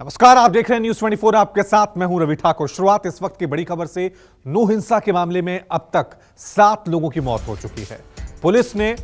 नमस्कार, आप देख रहे हैं न्यूज़ 24। आपके साथ मैं हूं रवि ठाकुर। शुरुआत इस वक्त की बड़ी खबर से। नू हिंसा के मामले में अब तक 7 लोगों की मौत हो चुकी है। पुलिस ने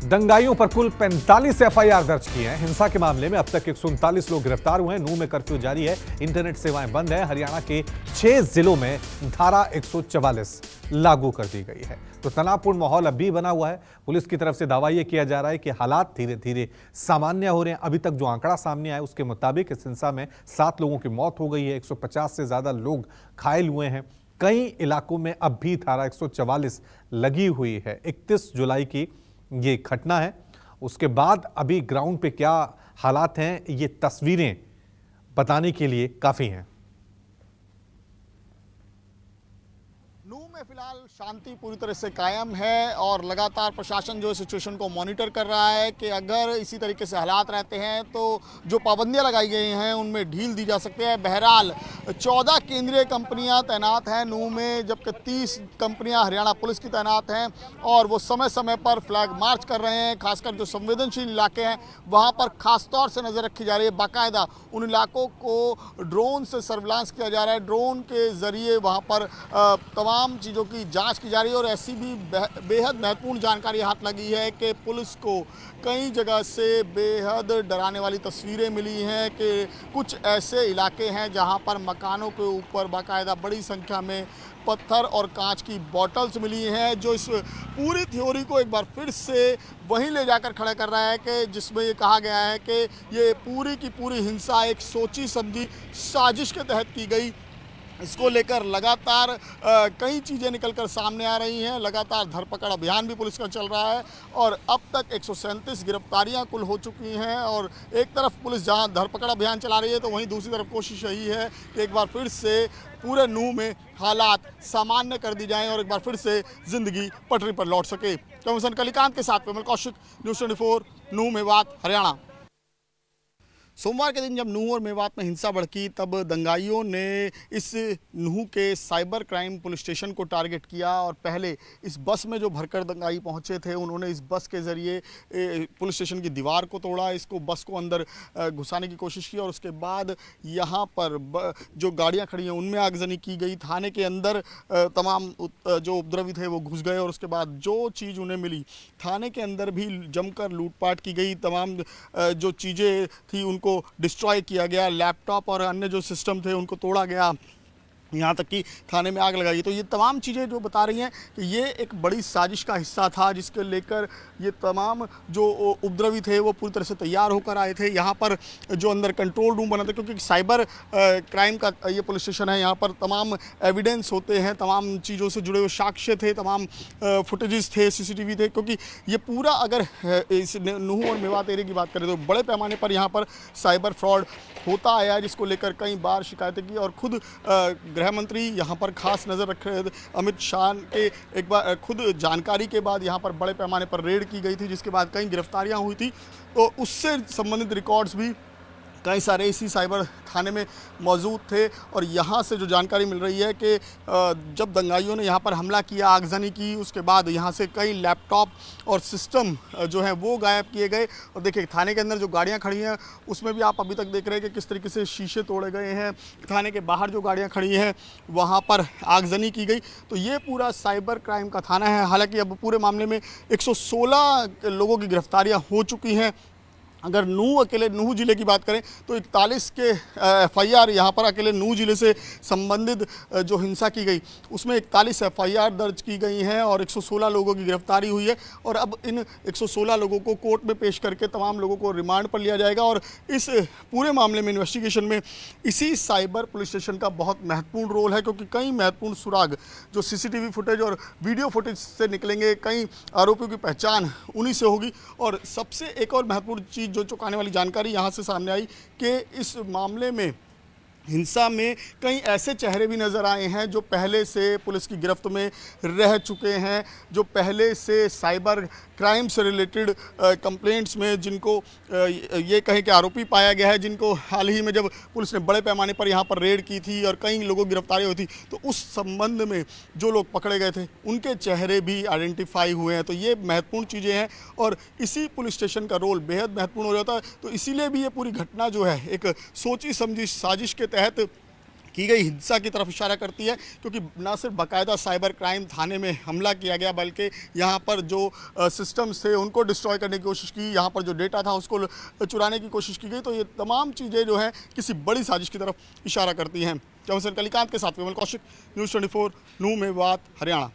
दंगाइयों पर कुल 45 एफआईआर दर्ज की हैं। हिंसा के मामले में अब तक 139 लोग गिरफ्तार हुए हैं। नूह में कर्फ्यू जारी है, इंटरनेट सेवाएं बंद है। हरियाणा के 6 जिलों में धारा 144 लागू कर दी गई है। तो तनावपूर्ण माहौल अब भी बना हुआ है। पुलिस की तरफ से दावा यह किया जा रहा है कि हालात धीरे धीरे सामान्य हो रहे हैं। अभी तक जो आंकड़ा सामने आया उसके मुताबिक इस हिंसा में 7 लोगों की मौत हो गई है, 150 से ज्यादा लोग घायल हुए हैं। कई इलाकों में अब भी धारा 144 लगी हुई है। 31 जुलाई की ये घटना है। उसके बाद अभी ग्राउंड पे क्या हालात हैं, ये तस्वीरें बताने के लिए काफी हैं। नूह में फिलहाल शांति पूरी तरह से कायम है और लगातार प्रशासन जो सिचुएशन को मॉनिटर कर रहा है कि अगर इसी तरीके से हालात रहते हैं तो जो पाबंदियां लगाई गई हैं उनमें ढील दी जा सकती है। बहरहाल 14 केंद्रीय कंपनियां तैनात हैं नूह में, जबकि 30 कंपनियां हरियाणा पुलिस की तैनात हैं और वो समय समय पर फ्लैग मार्च कर रहे हैं। खासकर जो संवेदनशील इलाके हैं वहाँ पर खास तौर से नज़र रखी जा रही है। बाकायदा उन इलाकों को ड्रोन से सर्विलांस किया जा रहा है। ड्रोन के ज़रिए वहाँ पर तमाम चीज़ों की जांच की जा रही है और ऐसी भी बेहद महत्वपूर्ण जानकारी हाथ लगी है कि पुलिस को कई जगह से बेहद डराने वाली तस्वीरें मिली हैं कि कुछ ऐसे इलाके हैं जहां पर मकानों के ऊपर बाकायदा बड़ी संख्या में पत्थर और कांच की बॉटल्स मिली हैं, जो इस पूरी थ्योरी को एक बार फिर से वहीं ले जाकर खड़ा कर रहा है कि जिसमें ये कहा गया है कि ये पूरी की पूरी हिंसा एक सोची समझी साजिश के तहत की गई। इसको लेकर लगातार कई चीज़ें निकलकर सामने आ रही हैं। लगातार धरपकड़ अभियान भी पुलिस का चल रहा है और अब तक 137 गिरफ्तारियां कुल हो चुकी हैं। और एक तरफ पुलिस जहां धरपकड़ अभियान चला रही है तो वहीं दूसरी तरफ कोशिश यही है कि एक बार फिर से पूरे नूह में हालात सामान्य कर दी जाएं और एक बार फिर से ज़िंदगी पटरी पर लौट सके। कमिश्नर कलिकांत के साथ विमल कौशिक, न्यूज़ 24, नूह मेवात, हरियाणा। सोमवार के दिन जब नूह और मेवात में हिंसा भड़की तब दंगाइयों ने इस नूह के साइबर क्राइम पुलिस स्टेशन को टारगेट किया और पहले इस बस में जो भरकर दंगाई पहुंचे थे उन्होंने इस बस के ज़रिए पुलिस स्टेशन की दीवार को तोड़ा, इसको बस को अंदर घुसाने की कोशिश की और उसके बाद यहां पर जो गाड़ियां खड़ी हैं उनमें आगजनी की गई। थाने के अंदर तमाम जो उपद्रवी थे वो घुस गए और उसके बाद जो चीज़ उन्हें मिली थाने के अंदर भी जमकर लूटपाट की गई। तमाम जो चीज़ें थी उनको डिस्ट्रॉय किया गया, लैपटॉप और अन्य जो सिस्टम थे उनको तोड़ा गया, यहाँ तक कि थाने में आग लगाई। तो ये तमाम चीज़ें जो बता रही हैं कि ये एक बड़ी साजिश का हिस्सा था जिसके लेकर ये तमाम जो उपद्रवी थे वो पूरी तरह से तैयार होकर आए थे। यहाँ पर जो अंदर कंट्रोल रूम बना था, क्योंकि साइबर क्राइम का ये पुलिस स्टेशन है, यहाँ पर तमाम एविडेंस होते हैं, तमाम चीज़ों से जुड़े हुए साक्ष्य थे, तमाम फुटेजेस थे, CCTV थे। क्योंकि ये पूरा अगर इस नूह और मेवात एरिया की बात करें तो बड़े पैमाने पर यहाँ पर साइबर फ्रॉड होता आया, जिसको लेकर कई बार शिकायतें की और खुद गृह मंत्री यहाँ पर खास नज़र रख रहे थे। अमित शाह के एक बार खुद जानकारी के बाद यहाँ पर बड़े पैमाने पर रेड की गई थी, जिसके बाद कई गिरफ्तारियाँ हुई थी। तो उससे संबंधित रिकॉर्ड्स भी कई सारे इसी साइबर थाने में मौजूद थे। और यहाँ से जो जानकारी मिल रही है कि जब दंगाइयों ने यहाँ पर हमला किया, आगजनी की, उसके बाद यहाँ से कई लैपटॉप और सिस्टम जो हैं वो गायब किए गए। और देखिए थाने के अंदर जो गाड़ियाँ खड़ी हैं उसमें भी आप अभी तक देख रहे हैं कि किस तरीके से शीशे तोड़े गए हैं। थाने के बाहर जो गाड़ियाँ खड़ी हैं वहाँ पर आगजनी की गई। तो ये पूरा साइबर क्राइम का थाना है। हालाँकि अब पूरे मामले में 116 लोगों की गिरफ्तारियाँ हो चुकी हैं। अगर अकेले नूह ज़िले की बात करें तो 41 के FIR यहाँ पर अकेले नूह ज़िले से संबंधित जो हिंसा की गई उसमें 41 FIR दर्ज की गई हैं और 116 लोगों की गिरफ्तारी हुई है। और अब इन 116 लोगों को कोर्ट में पेश करके तमाम लोगों को रिमांड पर लिया जाएगा। और इस पूरे मामले में इन्वेस्टिगेशन में इसी साइबर पुलिस स्टेशन का बहुत महत्वपूर्ण रोल है, क्योंकि कई महत्वपूर्ण सुराग जो CCTV फुटेज और वीडियो फुटेज से निकलेंगे, कई आरोपियों की पहचान उन्हीं से होगी। और सबसे एक और महत्वपूर्ण चीज़ जो चौंकाने वाली जानकारी यहाँ से सामने आई कि इस मामले में हिंसा में कई ऐसे चेहरे भी नज़र आए हैं जो पहले से पुलिस की गिरफ्त में रह चुके हैं, जो पहले से साइबर क्राइम से रिलेटेड कंप्लेंट्स में जिनको ये कहें कि आरोपी पाया गया है, जिनको हाल ही में जब पुलिस ने बड़े पैमाने पर यहाँ पर रेड की थी और कई लोगों की गिरफ्तारी हुई थी, तो उस संबंध में जो लोग पकड़े गए थे उनके चेहरे भी आइडेंटिफाई हुए हैं। तो ये महत्वपूर्ण चीज़ें हैं और इसी पुलिस स्टेशन का रोल बेहद महत्वपूर्ण हो जाता है। तो इसीलिए भी ये पूरी घटना जो है एक सोची समझी साजिश के तहत की गई हिंसा की तरफ इशारा करती है, क्योंकि न सिर्फ बाकायदा साइबर क्राइम थाने में हमला किया गया, बल्कि यहाँ पर जो सिस्टम्स थे उनको डिस्ट्रॉय करने की कोशिश की, यहाँ पर जो डेटा था उसको चुराने की कोशिश की गई। तो ये तमाम चीज़ें जो हैं किसी बड़ी साजिश की तरफ इशारा करती हैं। कैमरामैन कलिकांत के साथ विमल कौशिक, न्यूज़ 24, नूह मेवात, हरियाणा।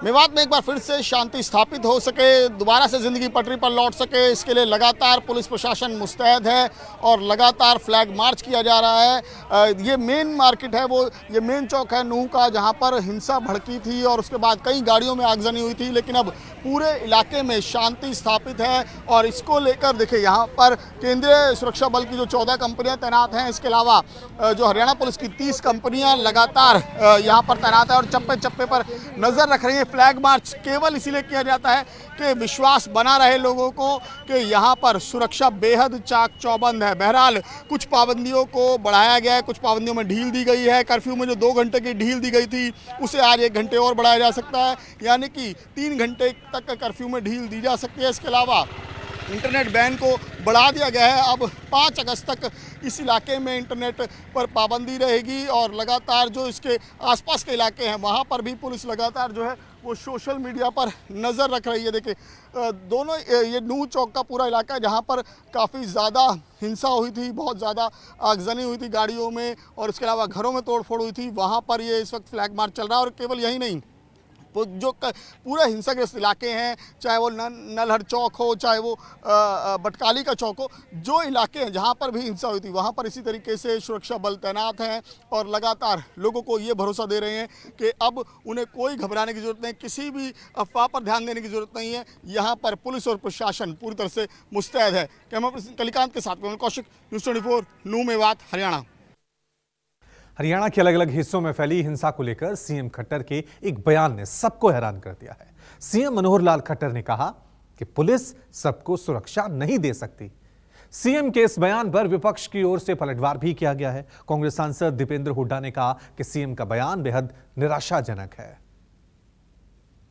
मेवात में एक बार फिर से शांति स्थापित हो सके, दोबारा से ज़िंदगी पटरी पर लौट सके, इसके लिए लगातार पुलिस प्रशासन मुस्तैद है और लगातार फ्लैग मार्च किया जा रहा है। ये मेन मार्केट है, वो ये मेन चौक है नूह का, जहां पर हिंसा भड़की थी और उसके बाद कई गाड़ियों में आगजनी हुई थी, लेकिन अब पूरे इलाके में शांति स्थापित है। और इसको लेकर देखिए, यहाँ पर केंद्रीय सुरक्षा बल की जो 14 कंपनियाँ तैनात हैं, इसके अलावा जो हरियाणा पुलिस की 30 कंपनियाँ लगातार यहाँ पर तैनात है और चप्पे चप्पे पर नज़र रख रही है। फ्लैग मार्च केवल इसीलिए किया जाता है कि विश्वास बना रहे लोगों को कि यहाँ पर सुरक्षा बेहद चाक चौबंद है। बहरहाल कुछ पाबंदियों को बढ़ाया गया है, कुछ पाबंदियों में ढील दी गई है। कर्फ्यू में जो 2 घंटे की ढील दी गई थी उसे आज 1 घंटे और बढ़ाया जा सकता है, यानी कि 3 घंटे तक कर्फ्यू में ढील दी जा सकती है। इसके अलावा इंटरनेट बैन को बढ़ा दिया गया है। अब 5 अगस्त तक इस इलाके में इंटरनेट पर पाबंदी रहेगी और लगातार जो इसके आसपास के इलाके हैं वहाँ पर भी पुलिस लगातार जो है वो सोशल मीडिया पर नज़र रख रही है। देखिए, दोनों ये नूह चौक का पूरा इलाका है जहाँ पर काफ़ी ज़्यादा हिंसा हुई थी, बहुत ज़्यादा आगजनी हुई थी गाड़ियों में और इसके अलावा घरों में तोड़फोड़ हुई थी, वहाँ पर ये इस वक्त फ्लैग मार्च चल रहा है। और केवल यही नहीं, जो पूरा हिंसाग्रस्त इलाके हैं, चाहे वो नलहर चौक हो, चाहे वो बटकाली का चौक हो, जो इलाके हैं जहां पर भी हिंसा हुई थी वहां पर इसी तरीके से सुरक्षा बल तैनात हैं और लगातार लोगों को ये भरोसा दे रहे हैं कि अब उन्हें कोई घबराने की ज़रूरत नहीं, किसी भी अफवाह पर ध्यान देने की ज़रूरत नहीं है। यहाँ पर पुलिस और प्रशासन पूरी तरह से मुस्तैद है। कैमरामैन कलिकांत के साथ विमल कौशिक, न्यूज़ 24, नूह मेवात, हरियाणा। हरियाणा के अलग अलग हिस्सों में फैली हिंसा को लेकर सीएम खट्टर के एक बयान ने सबको हैरान कर दिया है। सीएम मनोहर लाल खट्टर ने कहा कि पुलिस सबको सुरक्षा नहीं दे सकती। सीएम के इस बयान पर विपक्ष की ओर से पलटवार भी किया गया है। कांग्रेस सांसद दीपेंद्र हुड्डा ने कहा कि सीएम का बयान बेहद निराशाजनक है।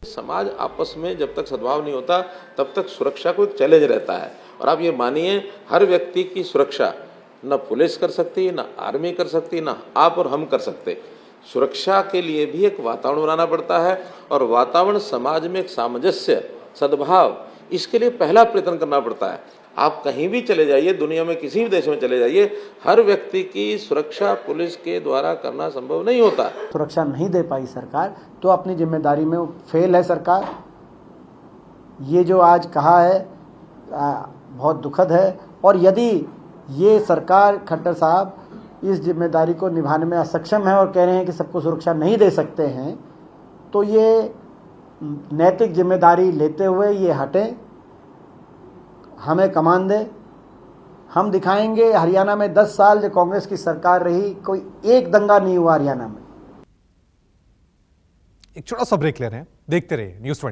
समाज आपस में जब तक सद्भाव नहीं होता तब तक सुरक्षा को एक चैलेंज रहता है। और आप ये मानिए, हर व्यक्ति की सुरक्षा न पुलिस कर सकती, न आर्मी कर सकती, न आप और हम कर सकते। सुरक्षा के लिए भी एक वातावरण बनाना पड़ता है और वातावरण समाज में एक सामंजस्य, सद्भाव, इसके लिए पहला प्रयत्न करना पड़ता है। आप कहीं भी चले जाइए, दुनिया में किसी भी देश में चले जाइए, हर व्यक्ति की सुरक्षा पुलिस के द्वारा करना संभव नहीं होता। सुरक्षा नहीं दे पाई सरकार, तो अपनी जिम्मेदारी में फेल है सरकार। ये जो आज कहा है बहुत दुखद है। और यदि ये सरकार, खट्टर साहब इस जिम्मेदारी को निभाने में असक्षम है और कह रहे हैं कि सबको सुरक्षा नहीं दे सकते हैं, तो ये नैतिक जिम्मेदारी लेते हुए ये हटें, हमें कमान दे। हम दिखाएंगे। हरियाणा में 10 साल जो कांग्रेस की सरकार रही, कोई एक दंगा नहीं हुआ हरियाणा में। एक छोटा सा ब्रेक ले रहे हैं, देखते रहिए न्यूज़ 24।